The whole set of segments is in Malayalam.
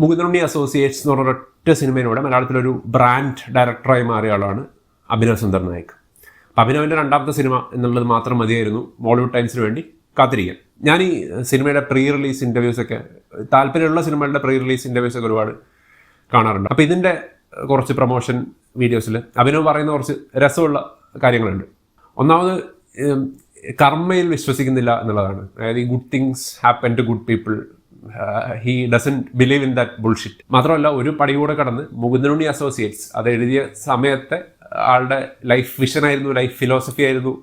മുകുന്ദനുണ്ണി അസോസിയേറ്റ്സ് എന്ന് പറഞ്ഞ ഒറ്റ സിനിമയിലൂടെ മലയാളത്തിലൊരു ബ്രാൻഡ് ഡയറക്ടറായി മാറിയ ആളാണ് അഭിനവ് സുന്ദർ നായക്. അപ്പം അഭിനവിൻ്റെ രണ്ടാമത്തെ സിനിമ എന്നുള്ളത് മാത്രം മതിയായിരുന്നു ബോളിവുഡ് ടൈംസിന് വേണ്ടി കാത്തിരിക്കാൻ. ഞാൻ ഈ സിനിമയുടെ പ്രീ റിലീസ് ഇൻ്റർവ്യൂസൊക്കെ, താല്പര്യമുള്ള സിനിമകളുടെ പ്രീ റിലീസ് ഇൻ്റർവ്യൂസൊക്കെ ഒരുപാട് കാണാറുണ്ട്. അപ്പോൾ ഇതിൻ്റെ കുറച്ച് പ്രൊമോഷൻ വീഡിയോസിൽ അഭിനവ് പറയുന്ന കുറച്ച് രസമുള്ള കാര്യങ്ങളുണ്ട്. ഒന്നാമത് കർമ്മയിൽ വിശ്വസിക്കുന്നില്ല എന്നുള്ളതാണ്. അതായത് ഈ good things happen to good people, he doesn't believe in that bullshit. മാത്രമല്ല, ഒരു പടി കൂടെ കടന്ന് മുകുന്ദനുണ്ണി അസോസിയേറ്റ്സ് അത് എഴുതിയ സമയത്തെ ആളുടെ ലൈഫ് വിഷനായിരുന്നു, ലൈഫ് ഫിലോസഫി ആയിരുന്നു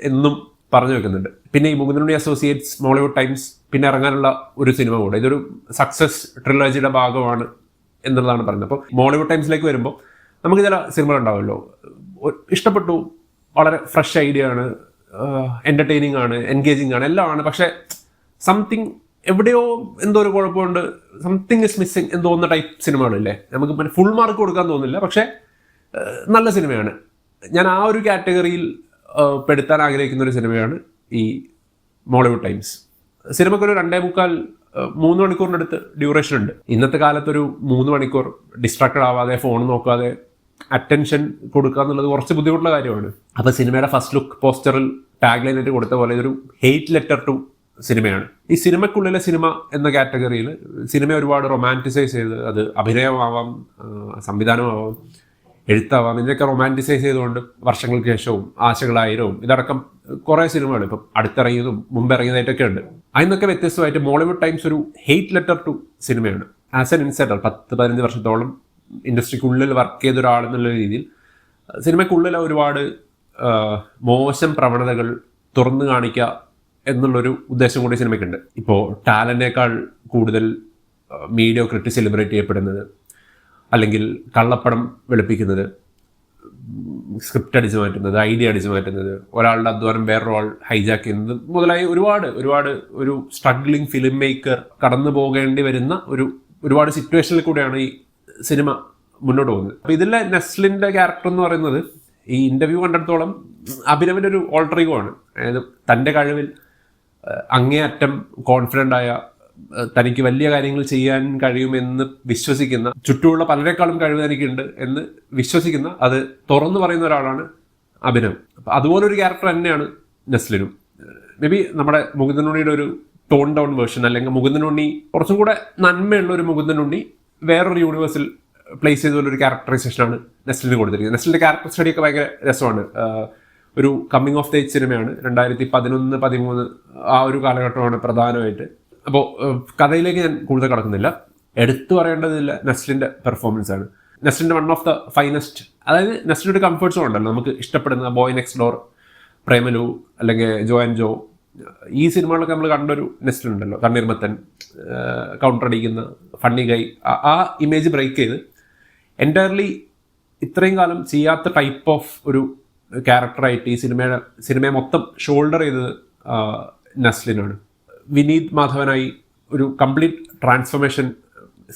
എന്നും പറഞ്ഞു വെക്കുന്നുണ്ട്. പിന്നെ ഈ മുകുന്ദനുണ്ണി അസോസിയേറ്റ്സ്, മോളിവുഡ് ടൈംസ്, പിന്നെ ഇറങ്ങാനുള്ള ഒരു സിനിമ കൂടെ, ഇതൊരു സക്സസ് ട്രിലോജിയുടെ ഭാഗമാണ് എന്നുള്ളതാണ് പറയുന്നത്. അപ്പോൾ മോളിവുഡ് ടൈംസിലേക്ക് വരുമ്പോൾ നമുക്ക് ചില സിനിമകളുണ്ടാവുമല്ലോ, ഇഷ്ടപ്പെട്ടു, വളരെ ഫ്രഷ് ഐഡിയ ആണ്, എൻ്റർടൈനിങ് ആണ്, എൻഗേജിങ് ആണ്, എല്ലാം ആണ്. പക്ഷേ സംതിങ് എവിടെയോ എന്തോ ഒരു കുഴപ്പമുണ്ട്, സംതിങ് ഇസ് മിസ്സിങ് എന്ന് തോന്നുന്ന ടൈപ്പ് സിനിമകളില്ലേ. നമുക്ക് ഫുൾ മാർക്ക് കൊടുക്കാൻ തോന്നില്ല, പക്ഷേ നല്ല സിനിമയാണ്. ഞാൻ ആ ഒരു കാറ്റഗറിയിൽ പെടുത്താൻ ആഗ്രഹിക്കുന്ന ഒരു സിനിമയാണ് ഈ മോളിവുഡ് ടൈംസ്. സിനിമയ്ക്കൊരു 2.25-3 മണിക്കൂറിൻ്റെ അടുത്ത് ഡ്യൂറേഷൻ ഉണ്ട്. ഇന്നത്തെ കാലത്തൊരു 3 മണിക്കൂർ ഡിസ്ട്രാക്റ്റഡ് ആവാതെ, ഫോൺ നോക്കാതെ അറ്റൻഷൻ കൊടുക്കുക എന്നുള്ളത് കുറച്ച് ബുദ്ധിമുട്ടുള്ള കാര്യമാണ്. അപ്പോൾ സിനിമയുടെ ഫസ്റ്റ് ലുക്ക് പോസ്റ്ററിൽ ടാഗ് ലൈനായിട്ട് കൊടുത്ത പോലെ ഇതൊരു ഹെയ്റ്റ് ലെറ്റർ ടു സിനിമയാണ്. ഈ സിനിമയ്ക്കുള്ളിലെ സിനിമ എന്ന കാറ്റഗറിയിൽ സിനിമ ഒരുപാട് റൊമാൻറ്റിസൈസ് ചെയ്ത്, അത് അഭിനയമാവാം, സംവിധാനമാവാം, എഴുത്താവാം, ഇതിനൊക്കെ റൊമാൻറ്റിസൈസ് ചെയ്തുകൊണ്ട് വർഷങ്ങൾക്ക് ശേഷവും ആശകളായിരവും ഇതടക്കം കുറേ സിനിമകൾ ഇപ്പം അടുത്തിറങ്ങിയതും മുമ്പിറങ്ങിയതായിട്ടൊക്കെ ഉണ്ട്. അതിനൊക്കെ വ്യത്യസ്തമായിട്ട് മോളിവുഡ് ടൈംസ് ഒരു ഹെയ്റ്റ് ലെറ്റർ ടു സിനിമയാണ്. ആസ് എൻ ഇൻസൈഡർ 10-15 വർഷത്തോളം ഇൻഡസ്ട്രിക്കുള്ളിൽ വർക്ക് ചെയ്ത ഒരാളെന്നുള്ള രീതിയിൽ സിനിമയ്ക്കുള്ളിൽ ഒരുപാട് മോശം പ്രവണതകൾ തുറന്നു കാണിക്കുക എന്നുള്ളൊരു ഉദ്ദേശം കൂടി സിനിമയ്ക്കുണ്ട്. ഇപ്പോൾ ടാലൻറ്റിനേക്കാൾ കൂടുതൽ മീഡിയോക്രിറ്റി സെലിബ്രേറ്റ് ചെയ്യപ്പെടുന്നത്, അല്ലെങ്കിൽ കള്ളപ്പണം വെളുപ്പിക്കുന്നത്, സ്ക്രിപ്റ്റ് അടിച്ചു മാറ്റുന്നത്, ഐഡിയ അടിച്ചു മാറ്റുന്നത്, ഒരാളുടെ അധ്വാനം വേറൊരാൾ ഹൈജാക്ക് ചെയ്യുന്നത് മുതലായി ഒരുപാട് ഒരു സ്ട്രഗ്ലിംഗ് ഫിലിം മേക്കർ കടന്നു പോകേണ്ടി വരുന്ന ഒരുപാട് സിറ്റുവേഷനിൽ കൂടെയാണ് ഈ സിനിമ മുന്നോട്ട് പോകുന്നത്. അപ്പോൾ ഇതിലെ നെസ്ലിൻ്റെ ക്യാരക്ടർ എന്ന് പറയുന്നത് ഈ ഇൻ്റർവ്യൂ കണ്ടിടത്തോളം അഭിനവിൻ്റെ ഒരു ഓൾട്ടർ ഈഗോ ആണ്. അതായത് തൻ്റെ കഴിവിൽ അങ്ങേയറ്റം കോൺഫിഡൻ്റ് ആയ, തനിക്ക് വലിയ കാര്യങ്ങൾ ചെയ്യാൻ കഴിയുമെന്ന് വിശ്വസിക്കുന്ന, ചുറ്റുമുള്ള പലരെക്കാളും കഴിവ് തനിക്കുണ്ട് എന്ന് വിശ്വസിക്കുന്ന, അത് തുറന്നു പറയുന്ന ഒരാളാണ് അഭിനവ്. അപ്പം അതുപോലൊരു ക്യാരക്ടർ തന്നെയാണ് നെസ്ലിനും. മേ ബി നമ്മുടെ മുകുന്ദനുണ്ണിയുടെ ഒരു ടോൺ ഡൗൺ വേർഷൻ, അല്ലെങ്കിൽ മുകുന്ദനുണ്ണി കുറച്ചും കൂടെ നന്മയുള്ള ഒരു മുകുന്ദനുണ്ണി വേറൊരു യൂണിവേഴ്സിൽ പ്ലേസ് ചെയ്തുള്ളൊരു ക്യാരക്ടറൈസേഷനാണ് നെസ്ലിന് കൊടുത്തിരിക്കുന്നത്. നെസ്ലിൻ്റെ ക്യാരക്ടർ സ്റ്റഡിയൊക്കെ ഭയങ്കര രസമാണ്. ഒരു കമ്മിങ് ഓഫ് ദ ഏജ് സിനിമയാണ്. 2011-13 ആ ഒരു കാലഘട്ടമാണ് പ്രധാനമായിട്ട്. അപ്പോൾ കഥയിലേക്ക് ഞാൻ കൂടുതൽ കടക്കുന്നില്ല. എടുത്തു പറയേണ്ടതില്ല നെസ്ലിൻ്റെ പെർഫോമൻസ് ആണ്. നെസ്ലിൻ്റെ വൺ ഓഫ് ദ ഫൈനസ്റ്റ്, അതായത് നെസ്ലിൻ്റെ ഒരു കംഫർട്ട് സോൺ ഉണ്ടല്ലോ, നമുക്ക് ഇഷ്ടപ്പെടുന്ന ബോയ് നെക്സ്റ്റ് ഡോർ, പ്രേമലു, അല്ലെങ്കിൽ ജോ ആൻഡ് ജോ, ഈ സിനിമകളൊക്കെ നമ്മൾ കണ്ടൊരു നെസ്ലുണ്ടല്ലോ, തണ്ണീർമത്തൻ, കൗണ്ടർ അടിക്കുന്ന ഫണ്ണി ഗൈ, ആ ഇമേജ് ബ്രേക്ക് ചെയ്ത് എൻറ്റയർലി ഇത്രയും കാലം ചെയ്യാത്ത ടൈപ്പ് ഓഫ് ഒരു ക്യാരക്ടറായിട്ട് ഈ സിനിമയെ മൊത്തം ഷോൾഡർ ചെയ്തത് നെസ്ലിനാണ്. വിനീത് മാധവനായി ഒരു കംപ്ലീറ്റ് ട്രാൻസ്ഫോർമേഷൻ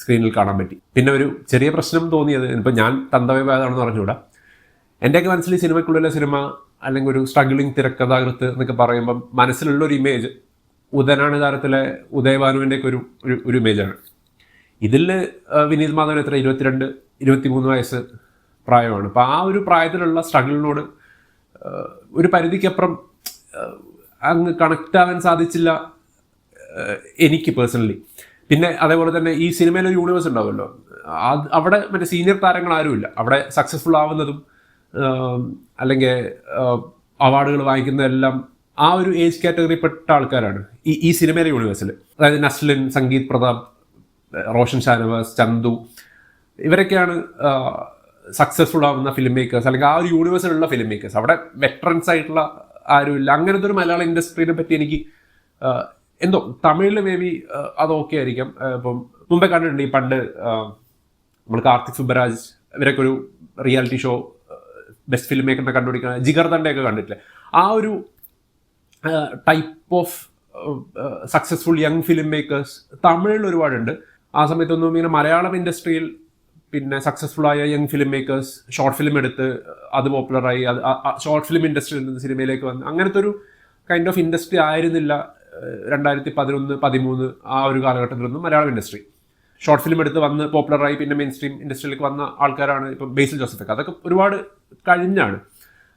സ്ക്രീനിൽ കാണാൻ പറ്റി. പിന്നെ ഒരു ചെറിയ പ്രശ്നം തോന്നിയത്, ഇപ്പം ഞാൻ തന്തവയതാണെന്ന് പറഞ്ഞുകൂടാ, എൻ്റെയൊക്കെ മനസ്സിൽ ഈ സിനിമയ്ക്കുള്ളിലെ സിനിമ അല്ലെങ്കിൽ ഒരു സ്ട്രഗ്ലിംഗ് തിരക്കഥാകൃത്ത് എന്നൊക്കെ പറയുമ്പം മനസ്സിലുള്ളൊരു ഇമേജ് ഉദയനാണ് താരത്തിലെ ഉദയഭാനുവിൻ്റെയൊക്കെ ഒരു ഇമേജാണ്. ഇതിൽ വിനീത് മാധവൻ എത്ര 22-23 വയസ്സ് പ്രായമാണ്. അപ്പോൾ ആ ഒരു പ്രായത്തിലുള്ള സ്ട്രഗിളിനോട് ഒരു പരിധിക്കപ്പുറം അങ്ങ് കണക്റ്റ് ആവാൻ സാധിച്ചില്ല എനിക്ക് പേഴ്സണലി. പിന്നെ അതേപോലെ തന്നെ ഈ സിനിമയിലൊരു യൂണിവേഴ്സ് ഉണ്ടാവുമല്ലോ, അവിടെ മറ്റേ സീനിയർ താരങ്ങൾ ആരുമില്ല. അവിടെ സക്സസ്ഫുൾ ആവുന്നതും അല്ലെങ്കിൽ അവാർഡുകൾ വാങ്ങിക്കുന്നതെല്ലാം ആ ഒരു ഏജ് കാറ്റഗറിയിൽപ്പെട്ട ആൾക്കാരാണ് ഈ സിനിമയിലെ യൂണിവേഴ്സിൽ. അതായത് നസ്ലിൻ, സംഗീത് പ്രതാപ്, റോഷൻ ഷാനവാസ്, ചന്തു, ഇവരൊക്കെയാണ് സക്സസ്ഫുൾ ആവുന്ന ഫിലിം മേക്കേഴ്സ്, അല്ലെങ്കിൽ ആ ഒരു യൂണിവേഴ്സിലുള്ള ഫിലിം മേക്കേഴ്സ്. അവിടെ വെറ്ററൻസ് ആയിട്ടുള്ള ആരുമില്ല. അങ്ങനത്തെ ഒരു മലയാള ഇൻഡസ്ട്രീനെ പറ്റി എനിക്ക് എന്തോ തമിഴിൽ മേ ബി അത് ഓക്കെ ആയിരിക്കാം. ഇപ്പം മുമ്പേ കണ്ടിട്ടുണ്ട് ഈ പണ്ട് നമ്മൾ കാർത്തിക് സുബ്ബരാജ് ഇവരൊക്കെ ഒരു റിയാലിറ്റി ഷോ ബെസ്റ്റ് ഫിലിം മേക്കറിനെ കണ്ടുപിടിക്കുന്ന ജിഗർ തണ്ടയൊക്കെ കണ്ടിട്ടില്ലേ, ആ ഒരു type of successful young film makers തമിഴിൽ ഒരുപാടുണ്ട്. ആ സമയത്തൊന്നും ഇങ്ങനെ മലയാളം ഇൻഡസ്ട്രിയിൽ പിന്നെ സക്സസ്ഫുൾ ആയ young film makers short film എടുത്ത് അത് പോപ്പുലറായി, അത് ഷോർട്ട് ഫിലിം ഇൻഡസ്ട്രിയിൽ നിന്ന് സിനിമയിലേക്ക് വന്ന് അങ്ങനത്തെ ഒരു കൈൻഡ് ഓഫ് ഇൻഡസ്ട്രി ആയിരുന്നില്ല 2011-13 ആ ഒരു കാലഘട്ടത്തിലൊന്നും മലയാളം ഇൻഡസ്ട്രി. ഷോർട്ട് ഫിലിം എടുത്ത് വന്ന് പോപ്പുലറായി പിന്നെ മെയിൻ സ്ട്രീം ഇൻഡസ്ട്രിയിലേക്ക് വന്ന ആൾക്കാരാണ് ഇപ്പം ബേസിൽ ജോസഫൊക്കെ. അതൊക്കെ ഒരുപാട് കഴിഞ്ഞാണ്.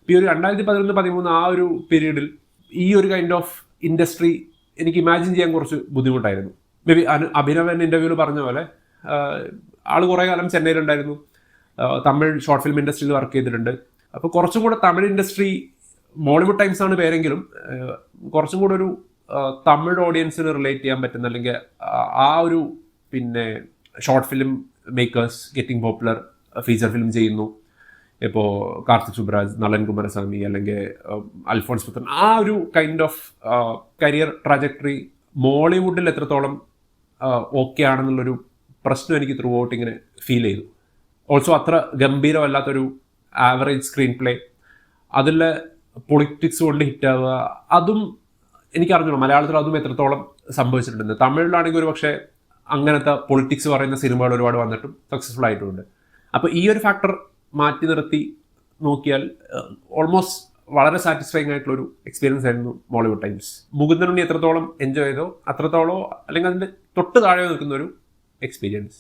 ഇപ്പോൾ ഈ ഒരു 2011-13 ആ ഒരു പീരീഡിൽ ഈ ഒരു കൈൻഡ് ഓഫ് ഇൻഡസ്ട്രി എനിക്ക് ഇമാജിൻ ചെയ്യാൻ കുറച്ച് ബുദ്ധിമുട്ടായിരുന്നു. മേ ബി അഭിനവ് എന്ന ഇൻ്റർവ്യൂവിൽ പറഞ്ഞ പോലെ ആൾ കുറേ കാലം ചെന്നൈയിലുണ്ടായിരുന്നു, തമിഴ് ഷോർട്ട് ഫിലിം ഇൻഡസ്ട്രിയിൽ വർക്ക് ചെയ്തിട്ടുണ്ട്. അപ്പോൾ കുറച്ചും കൂടെ തമിഴ് ഇൻഡസ്ട്രി, മോളിവുഡ് ടൈംസ് ആണ് പേരെങ്കിലും കുറച്ചും കൂടെ ഒരു തമിഴ് ഓഡിയൻസിന് റിലേറ്റ് ചെയ്യാൻ പറ്റുന്ന, അല്ലെങ്കിൽ ആ ഒരു പിന്നെ short film makers getting popular, feature film ചെയ്യുന്നു. ഇപ്പോൾ കാർത്തിക് സുബ്രാജ്, നളൻ കുമാരസ്വാമി, അല്ലെങ്കിൽ അൽഫോൺസ് പുത്രൻ, ആ ഒരു കൈൻഡ് ഓഫ് കരിയർ ട്രാജക്ടറി മോളിവുഡിൽ എത്രത്തോളം ഓക്കെ ആണെന്നുള്ളൊരു പ്രശ്നം എനിക്ക് ത്രൂ ഔട്ട് ഇങ്ങനെ ഫീൽ ചെയ്തു. ഓൾസോ അത്ര ഗംഭീരമല്ലാത്തൊരു ആവറേജ് സ്ക്രീൻ പ്ലേ, അതിലെ പൊളിറ്റിക്സ് കൊണ്ട് ഹിറ്റാവുക, അതും എനിക്കറിഞ്ഞോളൂ മലയാളത്തിൽ അതും എത്രത്തോളം സംഭവിച്ചിട്ടുണ്ട്. തമിഴിലാണെങ്കിൽ ഒരു പക്ഷേ അങ്ങനത്തെ പൊളിറ്റിക്സ് പറയുന്ന സിനിമകൾ ഒരുപാട് വന്നിട്ടും സക്സസ്ഫുൾ ആയിട്ടുമുണ്ട്. അപ്പോൾ ഈ ഒരു ഫാക്ടർ മാറ്റി നിർത്തി നോക്കിയാൽ ഓൾമോസ്റ്റ് വളരെ സാറ്റിസ്ഫൈങ് ആയിട്ടുള്ളൊരു എക്സ്പീരിയൻസ് ആയിരുന്നു മോളിവുഡ് ടൈംസ്. മുകുന്ദനുണ്ണി എത്രത്തോളം എൻജോയ് ചെയ്തോ അത്രത്തോളം, അല്ലെങ്കിൽ അതിൻ്റെ തൊട്ട് താഴെ നിൽക്കുന്ന ഒരു എക്സ്പീരിയൻസ്.